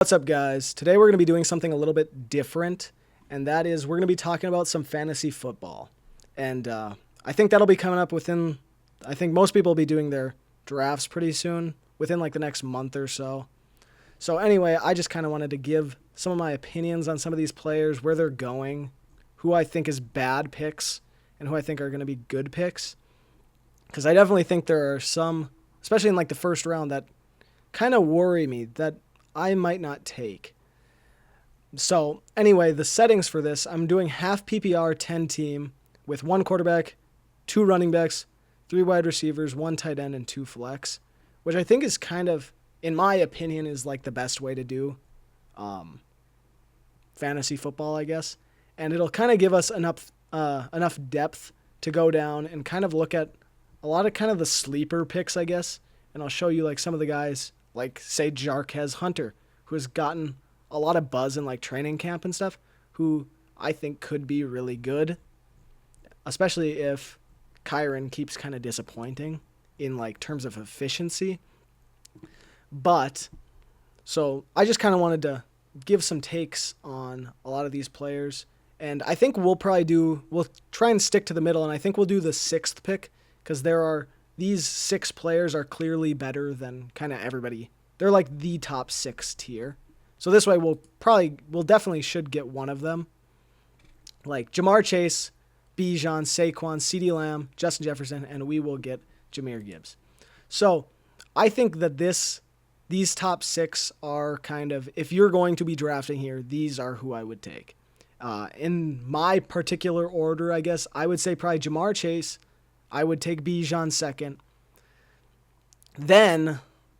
What's up, guys? Today we're going to be doing something a little bit different, and that is we're going to be talking about some fantasy football. And I think that'll be coming up I think most people will be doing their drafts pretty soon, within like the next month or so. So, anyway, I just kind of wanted to give some of my opinions on some of these players, where they're going, who I think is bad picks, and who I think are going to be good picks. Because I definitely think there are some, especially in like the first round, that kind of worry me that I might not take. So, anyway, the settings for this, I'm doing half PPR 10 team with one quarterback, two running backs, three wide receivers, one tight end, and two flex, which I think is kind of, in my opinion, is like the best way to do fantasy football, I guess. And it'll kind of give us enough depth to go down and kind of look at a lot of kind of the sleeper picks, I guess. And I'll show you like some of the guys, like say Jarquez Hunter, who has gotten a lot of buzz in like training camp and stuff, who I think could be really good, especially if Kyron keeps kind of disappointing in like terms of efficiency. But so I just kind of wanted to give some takes on a lot of these players. And I think we'll try and stick to the middle, and I think we'll do the sixth pick because these six players are clearly better than kind of everybody. They're like the top six tier. So this way we'll definitely should get one of them. Like Jamar Chase, Bijan, Saquon, CeeDee Lamb, Justin Jefferson, and we will get Jahmyr Gibbs. So I think that these top six are kind of, if you're going to be drafting here, these are who I would take. In my particular order, I guess, I would say probably Jamar Chase. I would take Bijan second. Then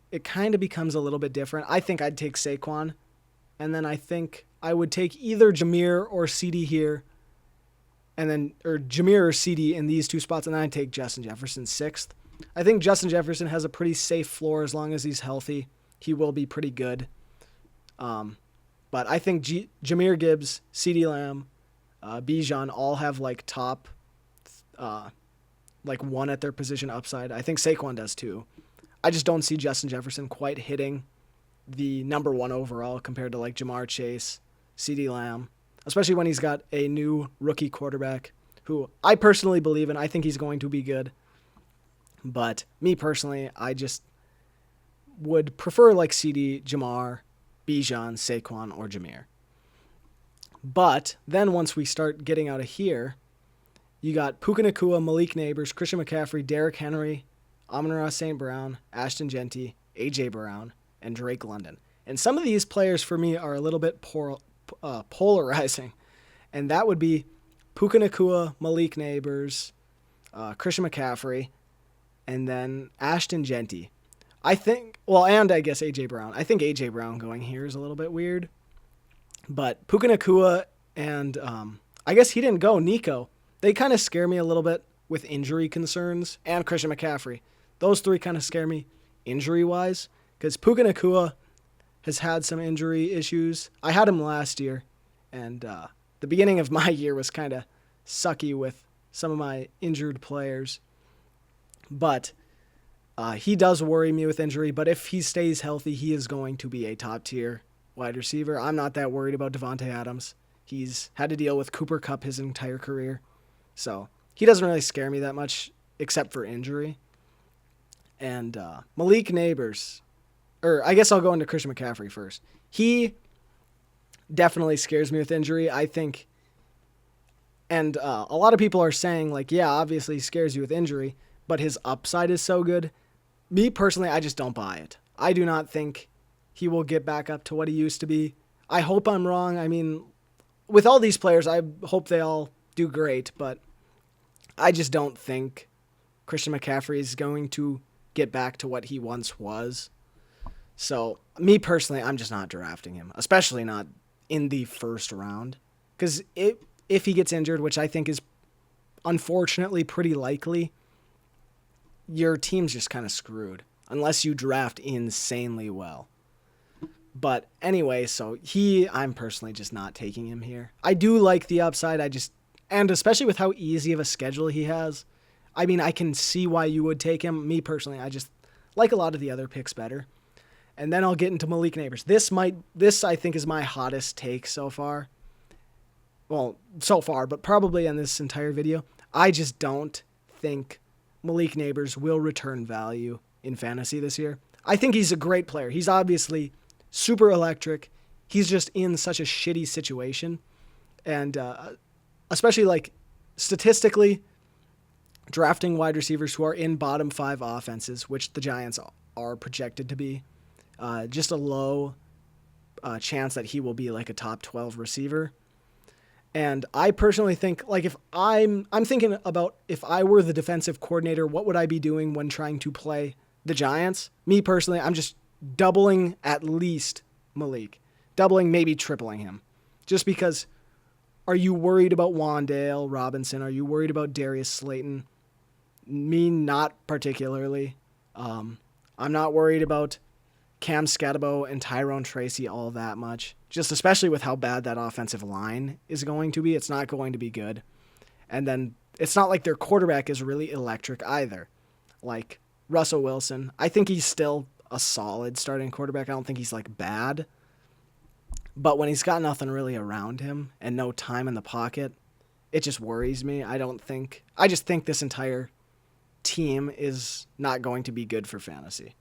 it kind of becomes a little bit different. I think I'd take Saquon. And then I think I would take either Jahmyr or CeeDee here. Or Jahmyr or CeeDee in these two spots. And then I'd take Justin Jefferson sixth. I think Justin Jefferson has a pretty safe floor as long as he's healthy. He will be pretty good. But I think Jahmyr Gibbs, CeeDee Lamb, Bijan all have like top like one at their position upside. I think Saquon does too. I just don't see Justin Jefferson quite hitting the number one overall compared to like Jamar Chase, CeeDee Lamb, especially when he's got a new rookie quarterback who I personally believe in. I think he's going to be good. But me personally, I just would prefer like CeeDee, Jamar, Bijan, Saquon, or Jahmyr. But then once we start getting out of here, you got Puka Nacua, Malik Neighbors, Christian McCaffrey, Derrick Henry, Amon-Ra St. Brown, Ashton Jeanty, A.J. Brown, and Drake London. And some of these players for me are a little bit polarizing. And that would be Puka Nacua, Malik Neighbors, Christian McCaffrey, and then Ashton Jeanty. And I guess A.J. Brown. I think A.J. Brown going here is a little bit weird. But Puka Nacua and I guess he didn't go, Nico. They kind of scare me a little bit with injury concerns. And Christian McCaffrey. Those three kind of scare me injury-wise. Because Puka Nacua has had some injury issues. I had him last year. And the beginning of my year was kind of sucky with some of my injured players. But he does worry me with injury. But if he stays healthy, he is going to be a top-tier wide receiver. I'm not that worried about Devontae Adams. He's had to deal with Cooper Kupp his entire career. So he doesn't really scare me that much, except for injury. And Malik Neighbors, or I guess I'll go into Christian McCaffrey first. He definitely scares me with injury, I think. And a lot of people are saying, like, yeah, obviously he scares you with injury, but his upside is so good. Me personally, I just don't buy it. I do not think he will get back up to what he used to be. I hope I'm wrong. I mean, with all these players, I hope they all do great, but I just don't think Christian McCaffrey is going to get back to what he once was. So, me personally, I'm just not drafting him, especially not in the first round. Because if he gets injured, which I think is unfortunately pretty likely, your team's just kind of screwed unless you draft insanely well. But anyway, so I'm personally just not taking him here. I do like the upside. And especially with how easy of a schedule he has, I mean, I can see why you would take him. Me personally, I just like a lot of the other picks better. And then I'll get into Malik Neighbors. This I think is my hottest take so far. Well, so far, but probably in this entire video. I just don't think Malik Neighbors will return value in fantasy this year. I think he's a great player. He's obviously super electric. He's just in such a shitty situation. And especially like statistically, drafting wide receivers who are in bottom 5 offenses, which the Giants are projected to be, just a low chance that he will be like a top 12 receiver. And I personally think, like, if I'm thinking about if I were the defensive coordinator, what would I be doing when trying to play the Giants? Me personally, I'm just doubling at least Malik. Doubling, maybe tripling him. Just because, are you worried about Wan'Dale Robinson? Are you worried about Darius Slayton? Me, not particularly. I'm not worried about Cam Scatabo and Tyrone Tracy all that much. Just especially with how bad that offensive line is going to be. It's not going to be good. And then it's not like their quarterback is really electric either. Like Russell Wilson, I think he's still a solid starting quarterback. I don't think he's like bad. But when he's got nothing really around him and no time in the pocket, it just worries me. I just think this entire team is not going to be good for fantasy.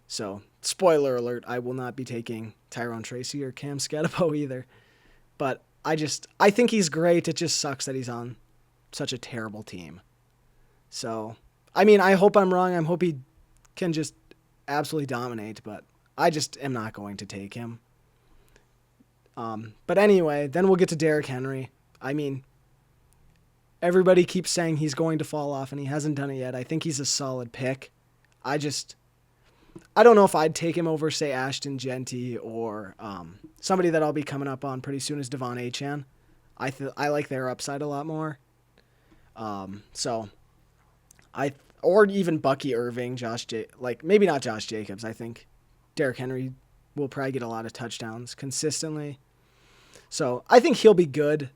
So, spoiler alert, I will not be taking Tyrone Tracy or Cam Scatabo either. But I think he's great. It just sucks that he's on such a terrible team. So, I mean, I hope I'm wrong. I hope he can just absolutely dominate, but I just am not going to take him. But anyway, then we'll get to Derrick Henry. I mean, everybody keeps saying he's going to fall off, and he hasn't done it yet. I think he's a solid pick. I don't know if I'd take him over, say, Ashton Genty or somebody that I'll be coming up on pretty soon is Devon Achane. I like their upside a lot more. Or even Bucky Irving, maybe not Josh Jacobs. I think Derrick Henry will probably get a lot of touchdowns consistently. So I think he'll be good.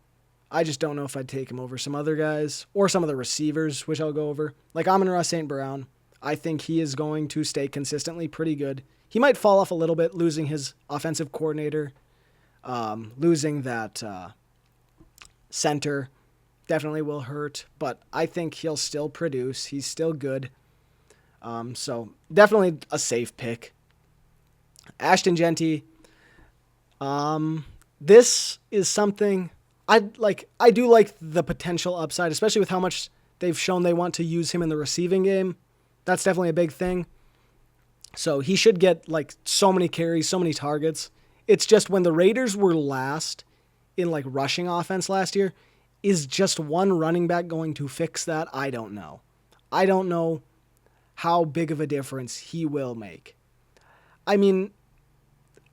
I just don't know if I'd take him over some other guys or some of the receivers, which I'll go over. Like Amon-Ra St. Brown. I think he is going to stay consistently pretty good. He might fall off a little bit, losing his offensive coordinator, losing that center definitely will hurt, but I think he'll still produce. He's still good. So definitely a safe pick. Ashton Genty. This is something I do like the potential upside, especially with how much they've shown they want to use him in the receiving game. That's definitely a big thing. So he should get like so many carries, so many targets. It's just when the Raiders were last in like rushing offense last year, is just one running back going to fix that? I don't know. I don't know how big of a difference he will make. I mean,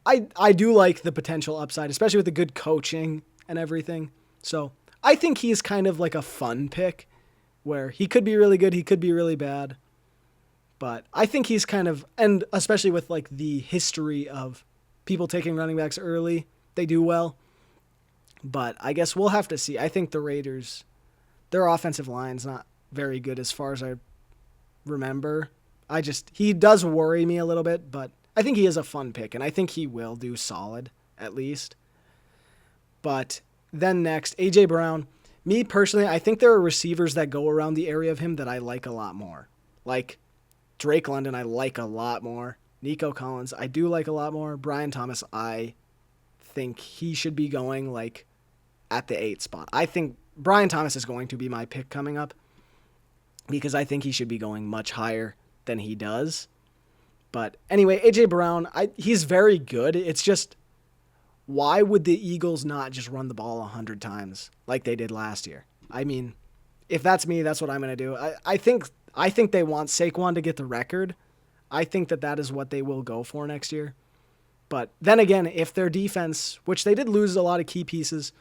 I do like the potential upside, especially with the good coaching and everything. So I think he's kind of like a fun pick where he could be really good, he could be really bad. But I think he's kind of, and especially with like the history of people taking running backs early, they do well. But I guess we'll have to see. I think the Raiders, their offensive line's not very good as far as I remember. He does worry me a little bit, but I think he is a fun pick, and I think he will do solid, at least. But then next, A.J. Brown. Me personally, I think there are receivers that go around the area of him that I like a lot more. Like Drake London, I like a lot more. Nico Collins, I do like a lot more. Brian Thomas, I think he should be going like at the 8 spot. I think Brian Thomas is going to be my pick coming up because I think he should be going much higher than he does. But anyway, A.J. Brown, he's very good. It's just, why would the Eagles not just run the ball 100 times like they did last year? I mean, if that's me, that's what I'm going to do. I think they want Saquon to get the record. I think that is what they will go for next year. But then again, if their defense, which they did lose a lot of key pieces,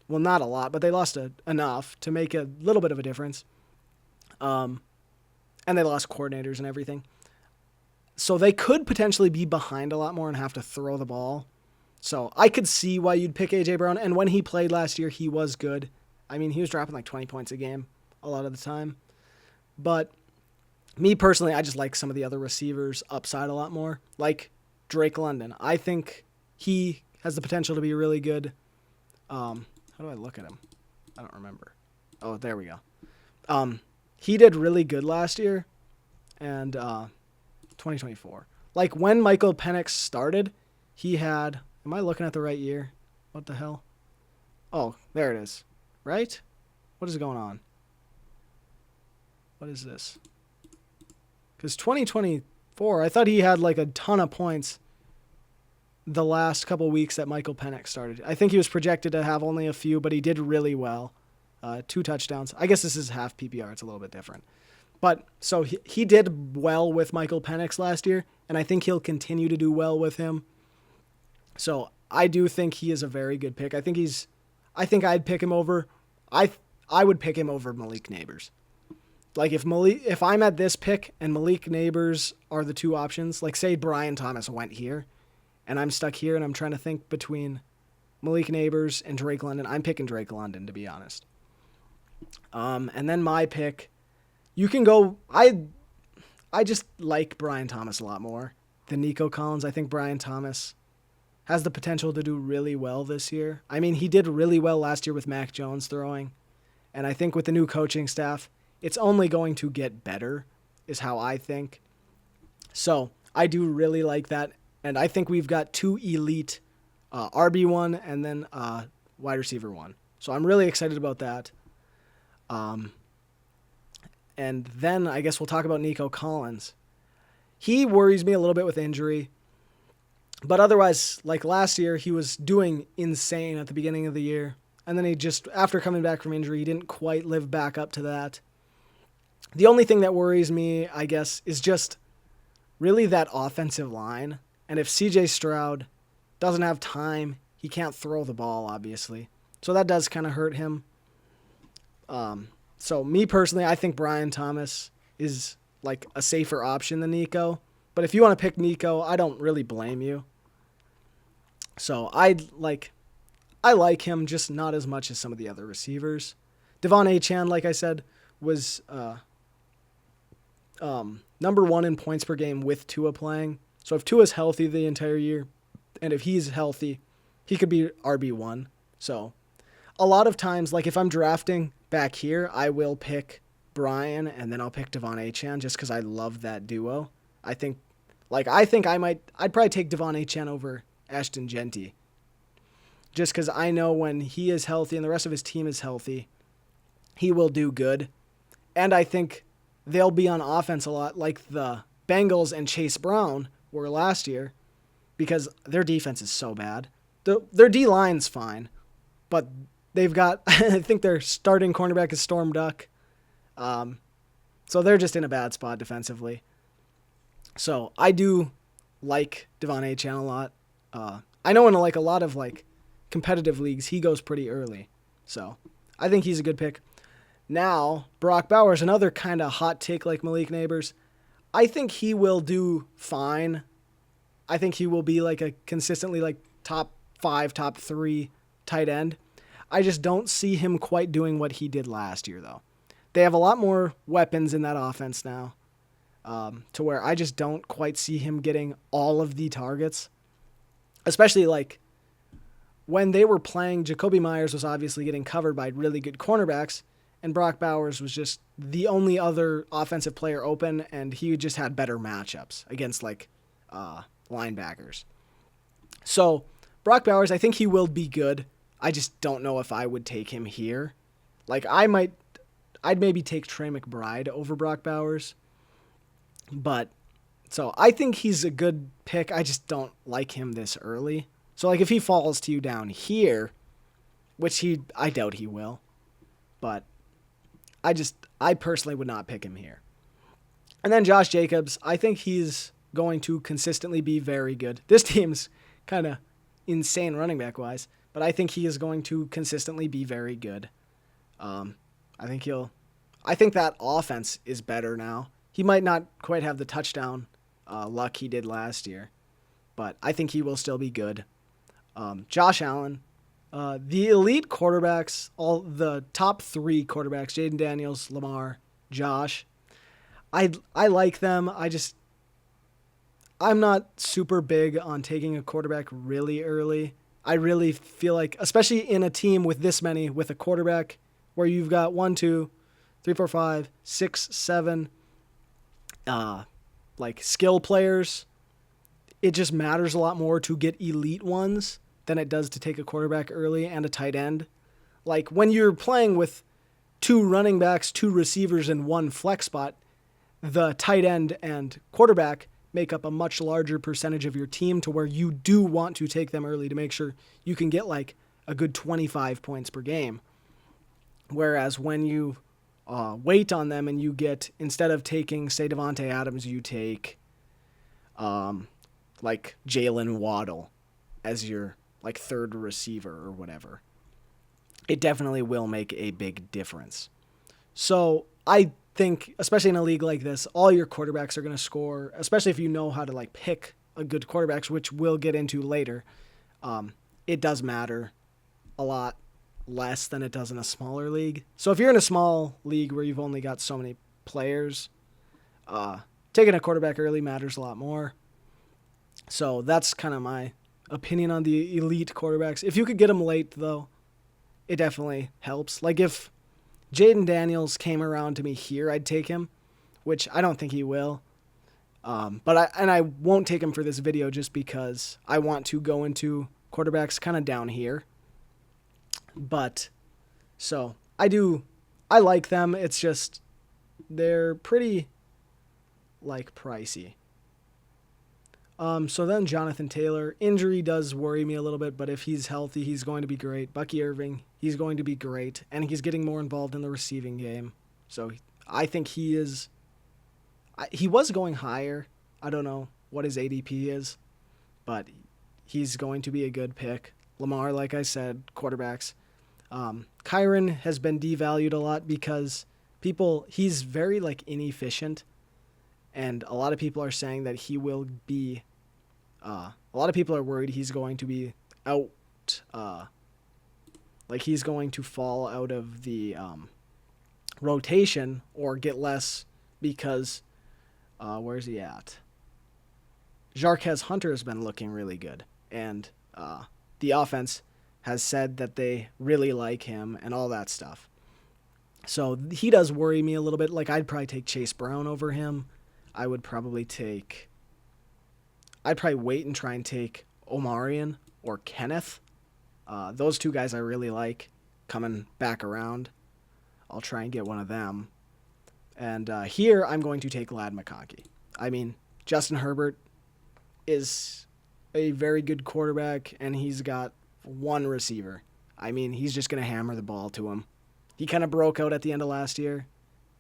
well, not a lot, but they lost enough to make a little bit of a difference. And they lost coordinators and everything. So they could potentially be behind a lot more and have to throw the ball. So I could see why you'd pick A.J. Brown. And when he played last year, he was good. I mean, he was dropping like 20 points a game a lot of the time. But me personally, I just like some of the other receivers' upside a lot more. Like Drake London. I think he has the potential to be really good. How do I look at him? I don't remember. Oh, there we go. He did really good last year, and 2024. Like when Michael Penix started, he had. Am I looking at the right year? What the hell? Oh, there it is. Right? What is going on? What is this? Because 2024, I thought he had like a ton of points the last couple weeks that Michael Penix started. I think he was projected to have only a few, but he did really well. 2 touchdowns. I guess this is half PPR. It's a little bit different. But so he did well with Michael Penix last year, and I think he'll continue to do well with him. So I do think he is a very good pick. I think I'd pick him over. I would pick him over Malik Neighbors. Like if I'm at this pick and Malik Neighbors are the two options, like say Brian Thomas went here, and I'm stuck here and I'm trying to think between Malik Neighbors and Drake London, I'm picking Drake London, to be honest. And then my pick, you can go. I just like Brian Thomas a lot more than Nico Collins. I think Brian Thomas has the potential to do really well this year. I mean, he did really well last year with Mac Jones throwing, and I think with the new coaching staff, it's only going to get better, is how I think. So I do really like that, and I think we've got 2 elite RB1 and then wide receiver 1. So I'm really excited about that. And then I guess we'll talk about Nico Collins. He worries me a little bit with injury. But otherwise, like last year, he was doing insane at the beginning of the year. And then he just, after coming back from injury, he didn't quite live back up to that. The only thing that worries me, I guess, is just really that offensive line. And if CJ Stroud doesn't have time, he can't throw the ball, obviously. So that does kind of hurt him. So me personally, I think Brian Thomas is like a safer option than Nico. But if you want to pick Nico, I don't really blame you. So I like him, just not as much as some of the other receivers. Devon Achane, like I said, was number 1 in points per game with Tua playing. So if Tua's healthy the entire year, and if he's healthy, he could be RB1. So a lot of times, like if I'm drafting back here, I will pick Brian and then I'll pick Devon Achane just because I love that duo. I'd probably take Devon Achane over Ashton Genty. Just because I know when he is healthy and the rest of his team is healthy, he will do good. And I think they'll be on offense a lot like the Bengals and Chase Brown were last year because their defense is so bad. Their D-line's fine, but they've got, I think their starting cornerback is Storm Duck. So they're just in a bad spot defensively. So I do like Devon Achane a lot. I know in a lot of competitive leagues, he goes pretty early. So I think he's a good pick. Now, Brock Bowers, another kind of hot take like Malik Neighbors. I think he will do fine. I think he will be like a consistently top 5, top 3 tight end. I just don't see him quite doing what he did last year, though. They have a lot more weapons in that offense now, to where I just don't quite see him getting all of the targets. Especially when they were playing, Jacoby Myers was obviously getting covered by really good cornerbacks, and Brock Bowers was just the only other offensive player open, and he just had better matchups against linebackers. So Brock Bowers, I think he will be good. I just don't know if I would take him here. I'd maybe take Trey McBride over Brock Bowers. But, so I think he's a good pick. I just don't like him this early. So, if he falls to you down here, which I doubt he will. But, I personally would not pick him here. And then Josh Jacobs, I think he's going to consistently be very good. This team's kind of insane running back wise, but I think he is going to consistently be very good. I think that offense is better now. He might not quite have the touchdown luck he did last year, but I think he will still be good. Josh Allen, the elite quarterbacks, all the top 3 quarterbacks, Jaden Daniels, Lamar, Josh, I like them. I'm not super big on taking a quarterback really early. I really feel like, especially in a team with this many, with a quarterback where you've got 1, 2, 3, 4, 5, 6, 7, like skill players, it just matters a lot more to get elite ones than it does to take a quarterback early and a tight end. Like when you're playing with 2 running backs, 2 receivers, and 1 flex spot, the tight end and quarterback make up a much larger percentage of your team to where you do want to take them early to make sure you can get like a good 25 points per game. Whereas when you wait on them and you get, instead of taking, say, Devontae Adams, you take like Jalen Waddle as your like third receiver or whatever, it definitely will make a big difference. So I think, especially in a league like this, all your quarterbacks are going to score, especially if you know how to like pick a good quarterbacks, which we'll get into later. It does matter a lot less than it does in a smaller league. So if you're in a small league where you've only got so many players, taking a quarterback early matters a lot more. So that's kind of my opinion on the elite quarterbacks. If you could get them late, though, it definitely helps. Like if Jaden Daniels came around to me here, I'd take him, which I don't think he will. But I won't take him for this video just because I want to go into quarterbacks kind of down here. But so I like them. It's just they're pretty like pricey. So then Jonathan Taylor, injury does worry me a little bit, but if he's healthy, he's going to be great. Bucky Irving, he's going to be great, and he's getting more involved in the receiving game. So I think he was going higher. I don't know what his ADP is, but he's going to be a good pick. Lamar, like I said, quarterbacks. Kyren has been devalued a lot because he's very like inefficient. And a lot of people are saying that he will be, a lot of people are worried he's going to be out, like he's going to fall out of the rotation or get less because, where's he at? Jarquez Hunter has been looking really good. And the offense has said that they really like him and all that stuff. So he does worry me a little bit. Like I'd probably take Chase Brown over him. I'd probably wait and try and take Omarion or Kenneth. Those 2 guys I really like coming back around. I'll try and get one of them. And here I'm going to take Ladd McConkey. I mean, Justin Herbert is a very good quarterback, and he's got 1 receiver. I mean, he's just going to hammer the ball to him. He kind of broke out at the end of last year,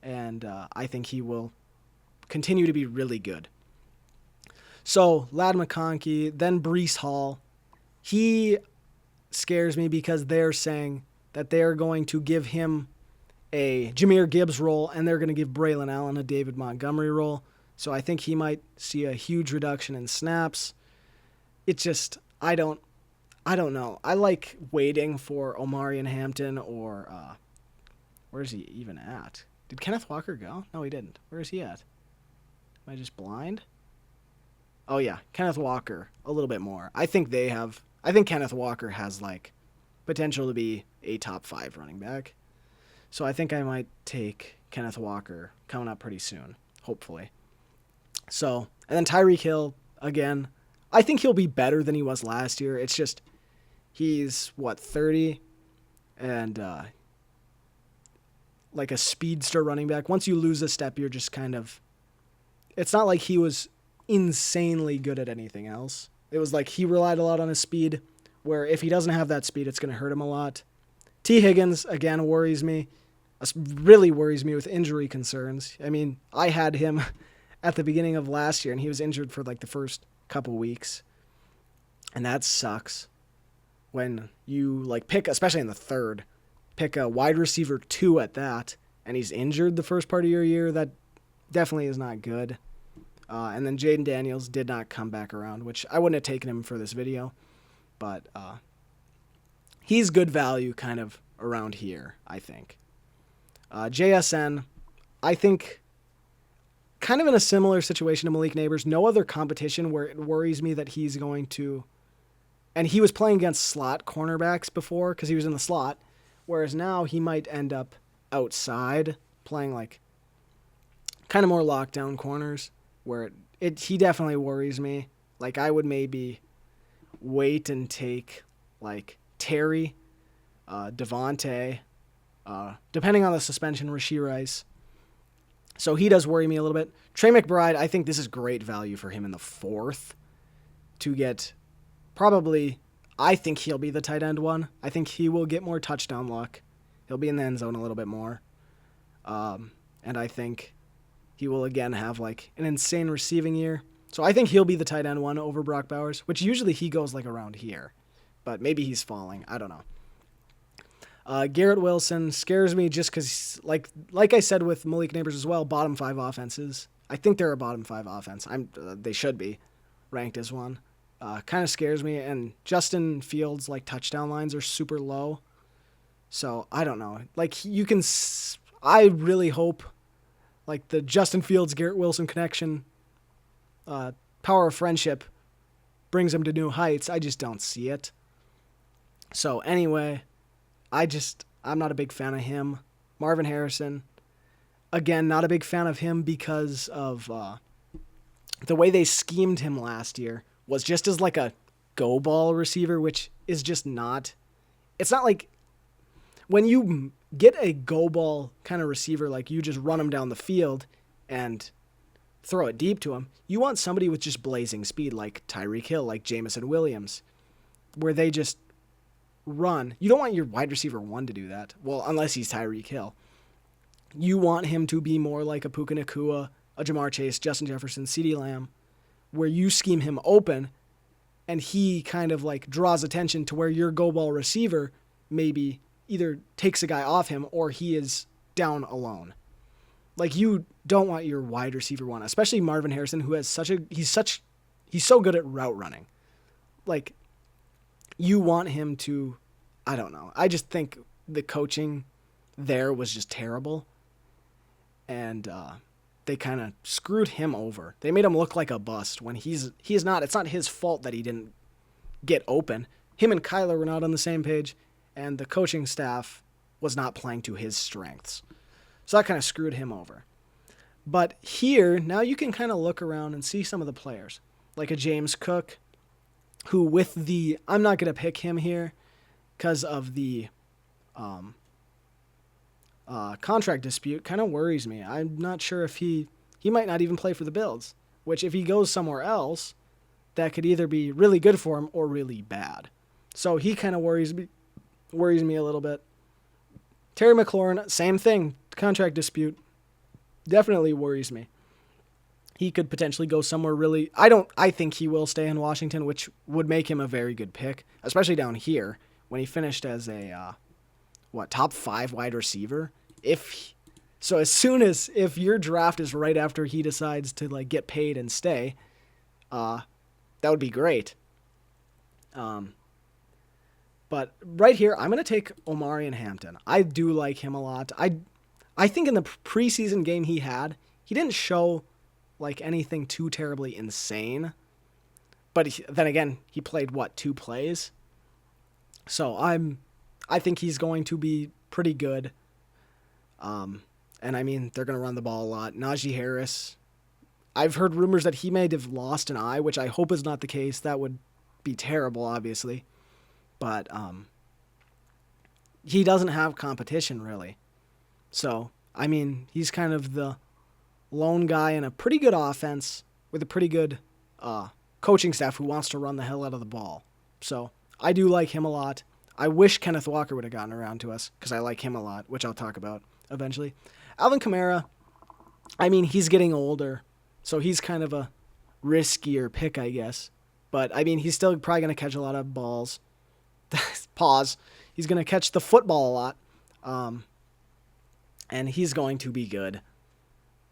and I think he will continue to be really good. So, Ladd McConkey, then Breece Hall. He scares me because they're saying that they're going to give him a Jahmyr Gibbs role and they're going to give Braylon Allen a David Montgomery role. So I think he might see a huge reduction in snaps. It's just, I don't know. I like waiting for Omarion Hampton or, where's he even at? Did Kenneth Walker go? No, he didn't. Where is he at? Am I just blind? Oh, yeah. Kenneth Walker, a little bit more. I think Kenneth Walker has, like, potential to be a top 5 running back. So I think I might take Kenneth Walker coming up pretty soon, hopefully. So, and then Tyreek Hill, again, I think he'll be better than he was last year. It's just, he's, 30? And, like a speedster running back. Once you lose a step, you're just kind of... It's not like he was insanely good at anything else. It was like he relied a lot on his speed, where if he doesn't have that speed, it's going to hurt him a lot. T. Higgins, again, worries me. Really worries me with injury concerns. I mean, I had him at the beginning of last year, and he was injured for like the first couple weeks. And that sucks. When you like pick, especially in the third, pick a wide receiver 2 at that, and he's injured the first part of your year, that definitely is not good. And then Jaden Daniels did not come back around, which I wouldn't have taken him for this video. But he's good value kind of around here, I think. JSN, I think kind of in a similar situation to Malik Neighbors. No other competition where it worries me that he's going to. And he was playing against slot cornerbacks before because he was in the slot, whereas now he might end up outside playing like kind of more lockdown corners where he definitely worries me. Like I would maybe wait and take like Terry, Devontae, depending on the suspension, Rashee Rice. So he does worry me a little bit. Trey McBride, I think this is great value for him in the 4th to get probably, I think he'll be the tight end one. I think he will get more touchdown luck. He'll be in the end zone a little bit more. And I think he will again have like an insane receiving year. So I think he'll be the tight end one over Brock Bowers, which usually he goes like around here. But maybe he's falling. I don't know. Garrett Wilson scares me just because, like I said with Malik Neighbors as well, bottom 5 offenses. I think they're a bottom 5 offense. They should be ranked as one. Kind of scares me. And Justin Fields' like touchdown lines are super low. So I don't know. Like I really hope like the Justin Fields Garrett Wilson connection, power of friendship, brings him to new heights. I just don't see it. So anyway, I'm not a big fan of him. Marvin Harrison, again, not a big fan of him because of the way they schemed him last year was just as like a go ball receiver, which is just not. It's not like when you get a go ball kind of receiver, like you just run him down the field and throw it deep to him. You want somebody with just blazing speed like Tyreek Hill, like Jameson Williams, where they just run. You don't want your wide receiver 1 to do that. Well, unless he's Tyreek Hill. You want him to be more like a Puka Nacua, a Jamar Chase, Justin Jefferson, CeeDee Lamb, where you scheme him open and he kind of like draws attention to where your go ball receiver maybe either takes a guy off him or he is down alone. Like you don't want your wide receiver 1, especially Marvin Harrison, who has he's so good at route running. Like you want him to, I don't know. I just think the coaching there was just terrible. And they kind of screwed him over. They made him look like a bust when he is not. It's not his fault that he didn't get open. Him and Kyler were not on the same page, and the coaching staff was not playing to his strengths. So that kind of screwed him over. But here, now you can kind of look around and see some of the players, like a James Cook, who with the, I'm not going to pick him here because of the contract dispute, kind of worries me. I'm not sure if he might not even play for the Bills, which if he goes somewhere else, that could either be really good for him or really bad. So he kind of worries me a little bit. Terry McLaurin, same thing, contract dispute, definitely worries me. He could potentially go somewhere really. I think he will stay in Washington, which would make him a very good pick, especially down here when he finished as a top 5 wide receiver. If your draft is right after he decides to like get paid and stay, that would be great. But right here, I'm going to take Omarion Hampton. I do like him a lot. I think in the preseason game he didn't show like anything too terribly insane. But then again, he played 2 plays. So I think he's going to be pretty good. And I mean, they're going to run the ball a lot. Najee Harris, I've heard rumors that he may have lost an eye, which I hope is not the case. That would be terrible, obviously. But he doesn't have competition, really. So, I mean, he's kind of the lone guy in a pretty good offense with a pretty good coaching staff who wants to run the hell out of the ball. So, I do like him a lot. I wish Kenneth Walker would have gotten around to us because I like him a lot, which I'll talk about eventually. Alvin Kamara, I mean, he's getting older, so he's kind of a riskier pick, I guess. But, I mean, he's still probably going to catch a lot of balls. Pause. He's going to catch the football a lot. And he's going to be good.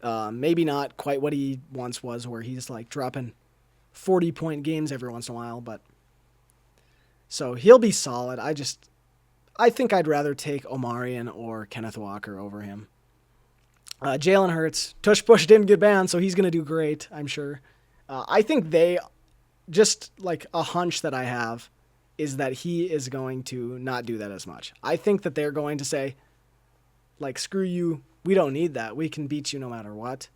Maybe not quite what he once was, where he's like dropping 40-point games every once in a while, but so he'll be solid. I think I'd rather take Omarion or Kenneth Walker over him. Jalen Hurts, tush push didn't get banned, so he's going to do great, I'm sure. I think just like a hunch that I have, is that he is going to not do that as much. I think that they're going to say, like, screw you, we don't need that. We can beat you no matter what,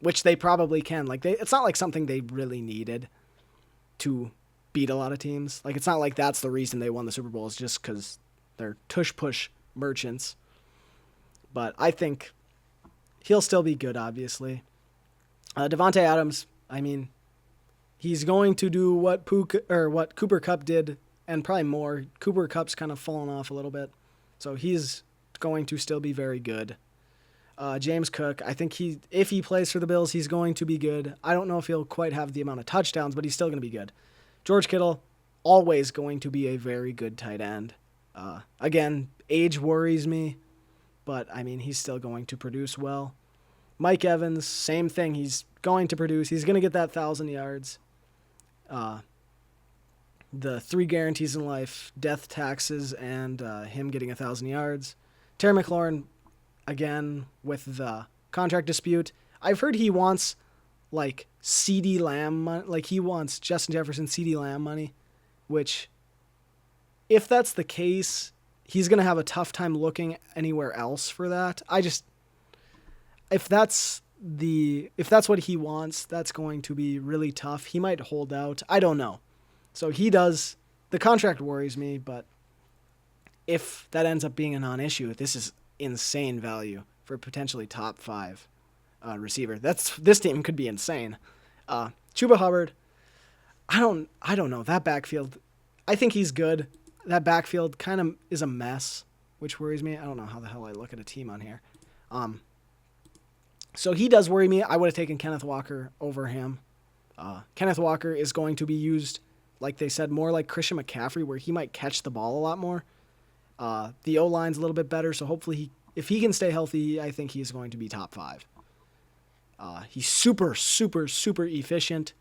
which they probably can. Like, it's not like something they really needed to beat a lot of teams. Like, it's not like that's the reason they won the Super Bowl, is just because they're tush-push merchants. But I think he'll still be good, obviously. Devontae Adams, I mean, he's going to do what Cooper Kupp did, and probably more. Cooper Kupp's kind of fallen off a little bit, so he's going to still be very good. James Cook, I think if he plays for the Bills, he's going to be good. I don't know if he'll quite have the amount of touchdowns, but he's still going to be good. George Kittle, always going to be a very good tight end. Again, age worries me, but I mean, he's still going to produce well. Mike Evans, same thing. He's going to produce. He's going to get that 1,000 yards. The 3 guarantees in life, death, taxes, and him getting 1,000 yards. Terry McLaurin, again, with the contract dispute. I've heard he wants, like, CeeDee Lamb money. Like, he wants Justin Jefferson CeeDee Lamb money, which, if that's the case, he's going to have a tough time looking anywhere else for that. If that's what he wants, that's going to be really tough. He might hold out. I don't know. So the contract worries me, but if that ends up being a non-issue, this is insane value for potentially top 5 receiver. This team could be insane. Chuba Hubbard, I don't know. That backfield, I think he's good. That backfield kind of is a mess, which worries me. I don't know how the hell I look at a team on here. So he does worry me. I would have taken Kenneth Walker over him. Kenneth Walker is going to be used, like they said, more like Christian McCaffrey, where he might catch the ball a lot more. The O-line's a little bit better, so hopefully if he can stay healthy, I think he's going to be top 5. He's super, super, super efficient,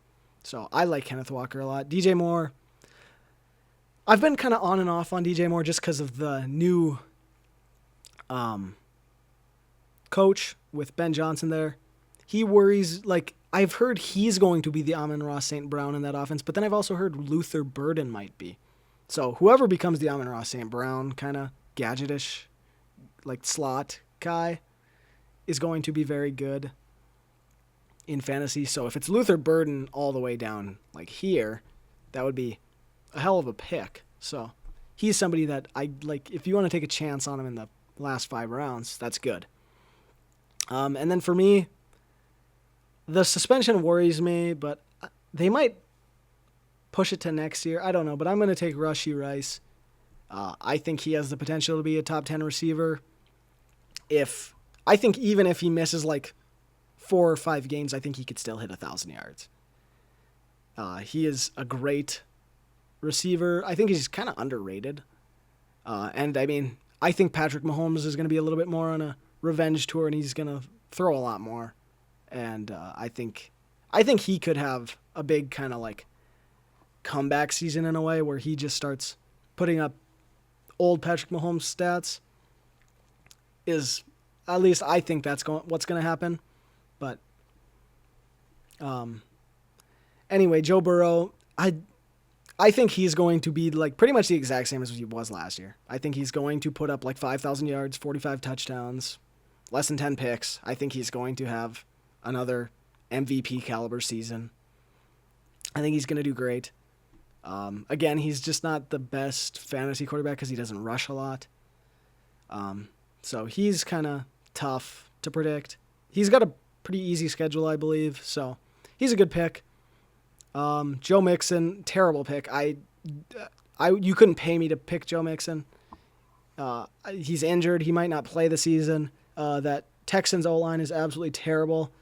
so I like Kenneth Walker a lot. DJ Moore, I've been kind of on and off on DJ Moore just because of the new coach with Ben Johnson there. He worries, like, I've heard he's going to be the Amon-Ra St. Brown in that offense, but then I've also heard Luther Burden might be. So whoever becomes the Amon-Ra St. Brown kind of gadgetish, like, slot guy is going to be very good in fantasy. So if it's Luther Burden all the way down, like, here, that would be a hell of a pick. So he's somebody that I like. If you want to take a chance on him in the last 5 rounds, that's good. And then for me, the suspension worries me, but they might push it to next year. I don't know, but I'm going to take Rashee Rice. I think he has the potential to be a top 10 receiver. I think even if he misses like 4 or 5 games, I think he could still hit 1,000 yards. He is a great receiver. I think he's kind of underrated. And I mean, I think Patrick Mahomes is going to be a little bit more on a revenge tour, and he's going to throw a lot more. And I think he could have a big kind of like comeback season in a way where he just starts putting up old Patrick Mahomes stats. Is at least I think that's what's going to happen. But anyway, Joe Burrow, I think he's going to be like pretty much the exact same as he was last year. I think he's going to put up like 5,000 yards, 45 touchdowns, less than 10 picks. I think he's going to have another MVP caliber season. I think he's going to do great. Again, he's just not the best fantasy quarterback because he doesn't rush a lot. So he's kind of tough to predict. He's got a pretty easy schedule, I believe. So he's a good pick. Joe Mixon, terrible pick. You couldn't pay me to pick Joe Mixon. He's injured. He might not play the season. That Texans O-line is absolutely terrible.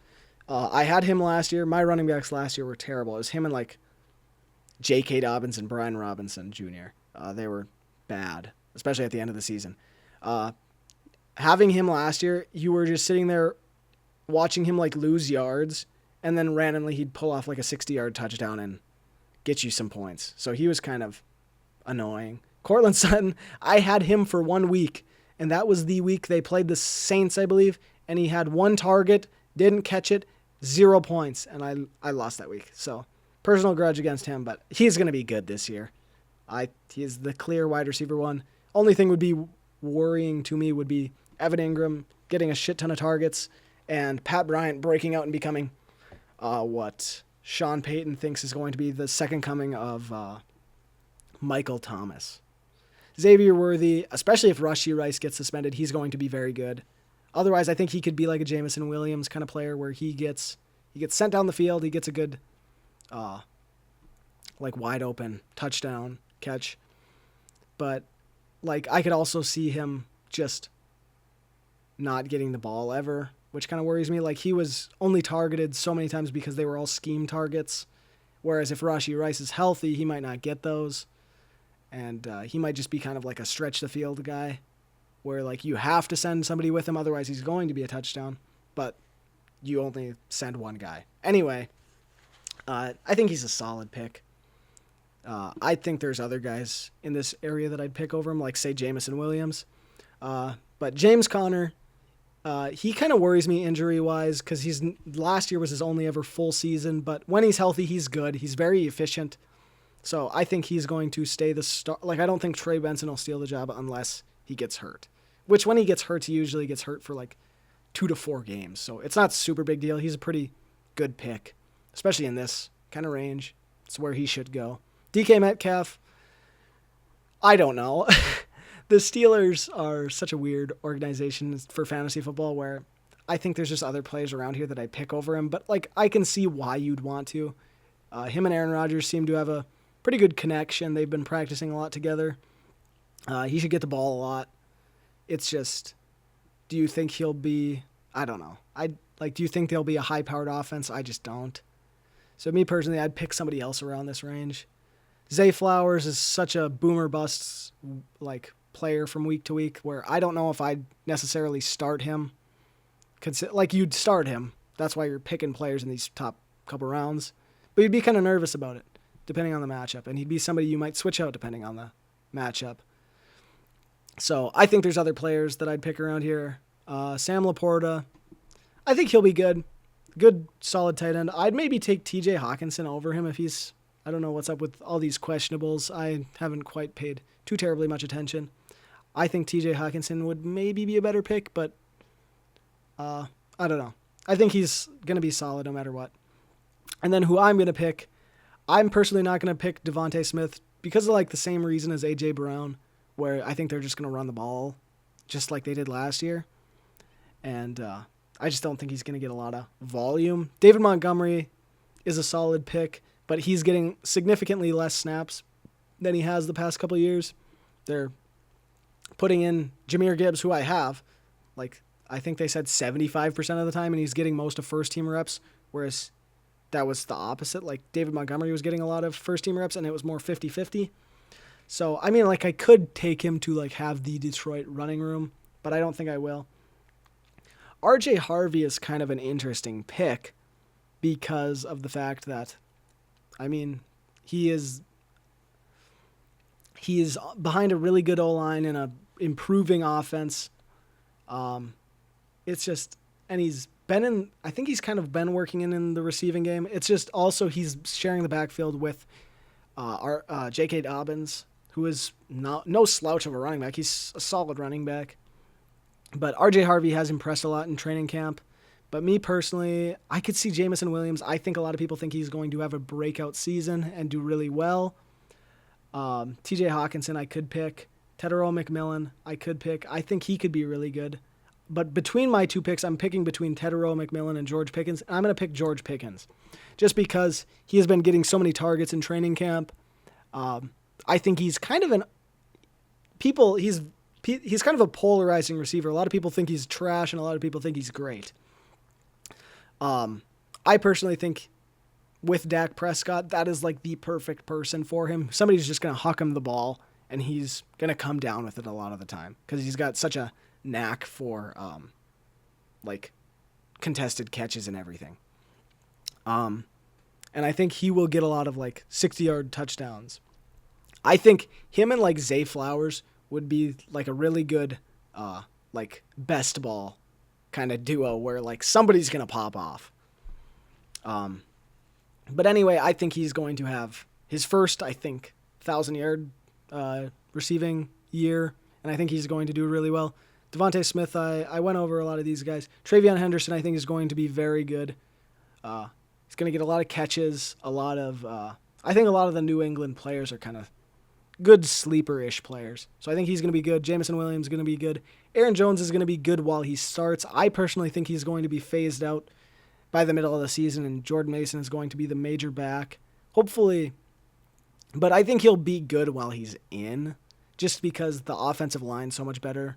I had him last year. My running backs last year were terrible. It was him and like J.K. Dobbins and Brian Robinson Jr. They were bad, especially at the end of the season. Having him last year, you were just sitting there watching him like lose yards, and then randomly he'd pull off like a 60-yard touchdown and get you some points. So he was kind of annoying. Cortland Sutton, I had him for 1 week, and that was the week they played the Saints, I believe, and he had one target, didn't catch it, 0 points, and I lost that week. So personal grudge against him, but he's going to be good this year. He is the clear wide receiver one. Only thing would be worrying to me would be Evan Ingram getting a shit ton of targets and Pat Bryant breaking out and becoming what Sean Payton thinks is going to be the second coming of Michael Thomas. Xavier Worthy, especially if Rashee Rice gets suspended, he's going to be very good. Otherwise, I think he could be like a Jameson Williams kind of player where he gets sent down the field, he gets a good like wide open touchdown catch. But like I could also see him just not getting the ball ever, which kind of worries me. Like he was only targeted so many times because they were all scheme targets. Whereas if Rashee Rice is healthy, he might not get those. And he might just be kind of like a stretch the field guy where like you have to send somebody with him, otherwise he's going to be a touchdown, but you only send one guy. Anyway, I think he's a solid pick. I think there's other guys in this area that I'd pick over him, like say Jameson Williams. But James Conner, he kind of worries me injury-wise because last year was his only ever full season, but when he's healthy, he's good. He's very efficient. So I think he's going to stay the star. Like, I don't think Trey Benson will steal the job unless he gets hurt. Which, when he gets hurt, he usually gets hurt for like 2 to 4 games. So it's not a super big deal. He's a pretty good pick, especially in this kind of range. It's where he should go. DK Metcalf, I don't know. The Steelers are such a weird organization for fantasy football where I think there's just other players around here that I pick over him. But like I can see why you'd want to. Him and Aaron Rodgers seem to have a pretty good connection. They've been practicing a lot together. He should get the ball a lot. It's just, do you think he'll be, I don't know. Do you think there'll be a high-powered offense? I just don't. So me personally, I'd pick somebody else around this range. Zay Flowers is such a boomer bust like player from week to week where I don't know if I'd necessarily start him. Like you'd start him. That's why you're picking players in these top couple rounds. But you'd be kind of nervous about it, depending on the matchup. And he'd be somebody you might switch out depending on the matchup. So I think there's other players that I'd pick around here. Sam Laporta, I think he'll be good. Good, solid tight end. I'd maybe take TJ Hawkinson over him if he's, I don't know what's up with all these questionables. I haven't quite paid too terribly much attention. I think TJ Hawkinson would maybe be a better pick, but I don't know. I think he's going to be solid no matter what. And then who I'm going to pick, I'm personally not going to pick Devontae Smith because of like the same reason as A.J. Brown, where I think they're just going to run the ball just like they did last year. And I just don't think he's going to get a lot of volume. David Montgomery is a solid pick, but he's getting significantly less snaps than he has the past couple of years. They're putting in Jahmyr Gibbs, who I have, like I think they said 75% of the time, and he's getting most of first-team reps, whereas that was the opposite. Like David Montgomery was getting a lot of first-team reps, and it was more 50-50. So, I mean, like I could take him to like have the Detroit running room, but I don't think I will. RJ Harvey is kind of an interesting pick because of the fact that, I mean, he is behind a really good O-line and a improving offense. It's just, and he's been in, I think he's kind of been working in the receiving game. It's just also he's sharing the backfield with J.K. Dobbins, who is no slouch of a running back. He's a solid running back. But RJ Harvey has impressed a lot in training camp. But me personally, I could see Jameson Williams. I think a lot of people think he's going to have a breakout season and do really well. TJ Hawkinson, I could pick. Tetairoa McMillan, I could pick. I think he could be really good. But between my two picks, I'm picking between Tetairoa McMillan and George Pickens. And I'm going to pick George Pickens just because he has been getting so many targets in training camp. I think he's kind of he's kind of a polarizing receiver. A lot of people think he's trash, and a lot of people think he's great. I personally think with Dak Prescott, that is like the perfect person for him. Somebody's just going to huck him the ball, and he's going to come down with it a lot of the time because he's got such a knack for like contested catches and everything. And I think he will get a lot of like 60-yard touchdowns. I think him and like Zay Flowers would be like a really good like best ball kind of duo where like somebody's going to pop off. But anyway, I think he's going to have his first, I think, 1,000-yard receiving year, and I think he's going to do really well. Devontae Smith, I went over a lot of these guys. TreVeyon Henderson, I think, is going to be very good. He's going to get a lot of catches, I think a lot of the New England players are kind of good sleeper-ish players. So I think he's going to be good. Jameson Williams is going to be good. Aaron Jones is going to be good while he starts. I personally think he's going to be phased out by the middle of the season, and Jordan Mason is going to be the major back. Hopefully, but I think he'll be good while he's in, just because the offensive line's so much better.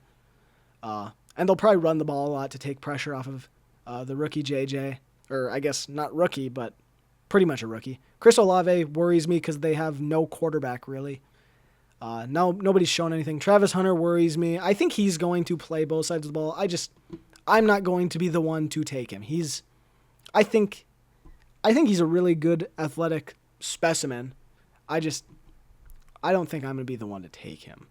And they'll probably run the ball a lot to take pressure off of the rookie JJ. Or I guess not rookie, but pretty much a rookie. Chris Olave worries me because they have no quarterback, really. Nobody's shown anything. Travis Hunter worries me. I think he's going to play both sides of the ball. I'm not going to be the one to take him. I think he's a really good athletic specimen. I don't think I'm going to be the one to take him.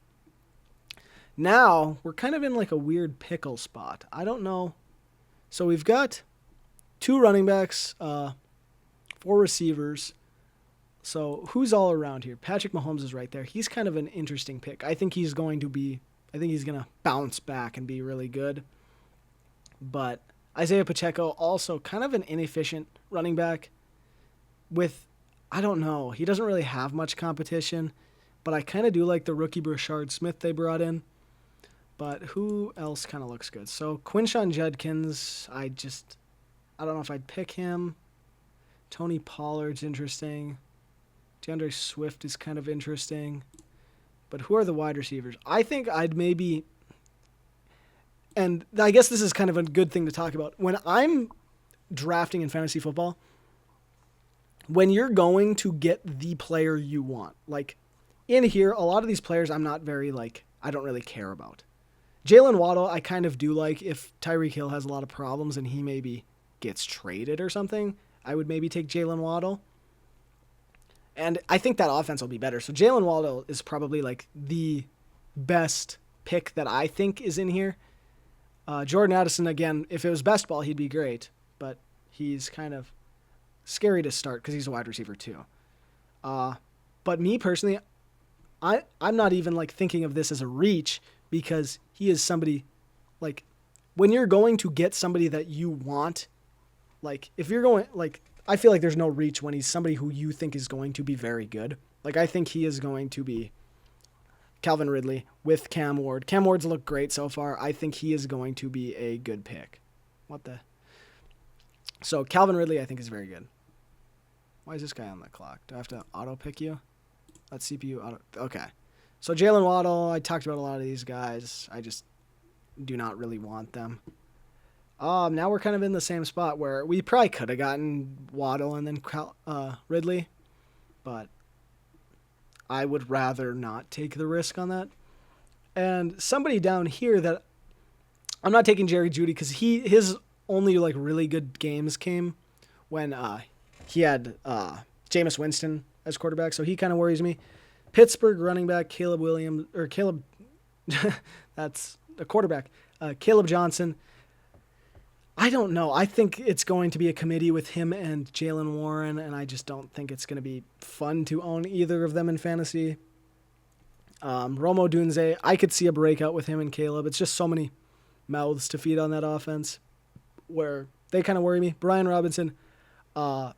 Now, we're kind of in like a weird pickle spot. I don't know. So we've got 2 running backs, 4 receivers. So who's all around here? Patrick Mahomes is right there. He's kind of an interesting pick. I think he's going to bounce back and be really good. But Isaiah Pacheco, also kind of an inefficient running back I don't know. He doesn't really have much competition, but I kind of do like the rookie Brashard Smith they brought in. But who else kind of looks good? So Quinshon Judkins, I don't know if I'd pick him. Tony Pollard's interesting. DeAndre Swift is kind of interesting. But who are the wide receivers? I think I'd maybe... And I guess this is kind of a good thing to talk about. When I'm drafting in fantasy football, when you're going to get the player you want, like in here, a lot of these players I'm not very I don't really care about. Jalen Waddle, I kind of do like. If Tyreek Hill has a lot of problems and he maybe gets traded or something, I would maybe take Jalen Waddle. And I think that offense will be better. So Jalen Waddle is probably like the best pick that I think is in here. Jordan Addison, again, if it was best ball, he'd be great. But he's kind of scary to start because he's a wide receiver too. But me personally, I'm not even thinking of this as a reach because he is somebody when you're going to get somebody that you want, if you're going I feel like there's no reach when he's somebody who you think is going to be very good. I think he is going to be Calvin Ridley with Cam Ward. Cam Ward's looked great so far. I think he is going to be a good pick. So Calvin Ridley I think is very good. Why is this guy on the clock? Do I have to auto-pick you? That's CPU auto. Okay. So Jalen Waddle, I talked about a lot of these guys. I just do not really want them. Now we're kind of in the same spot where we probably could have gotten Waddle and then Ridley, but I would rather not take the risk on that. And somebody down here that I'm not taking Jerry Jeudy because his only really good games came when he had Jameis Winston as quarterback, so he kind of worries me. Pittsburgh running back Caleb, that's the quarterback. Caleb Johnson. I don't know. I think it's going to be a committee with him and Jalen Warren, and I just don't think it's going to be fun to own either of them in fantasy. Romo Dunze, I could see a breakout with him and Caleb. It's just so many mouths to feed on that offense where they kind of worry me. Brian Robinson, I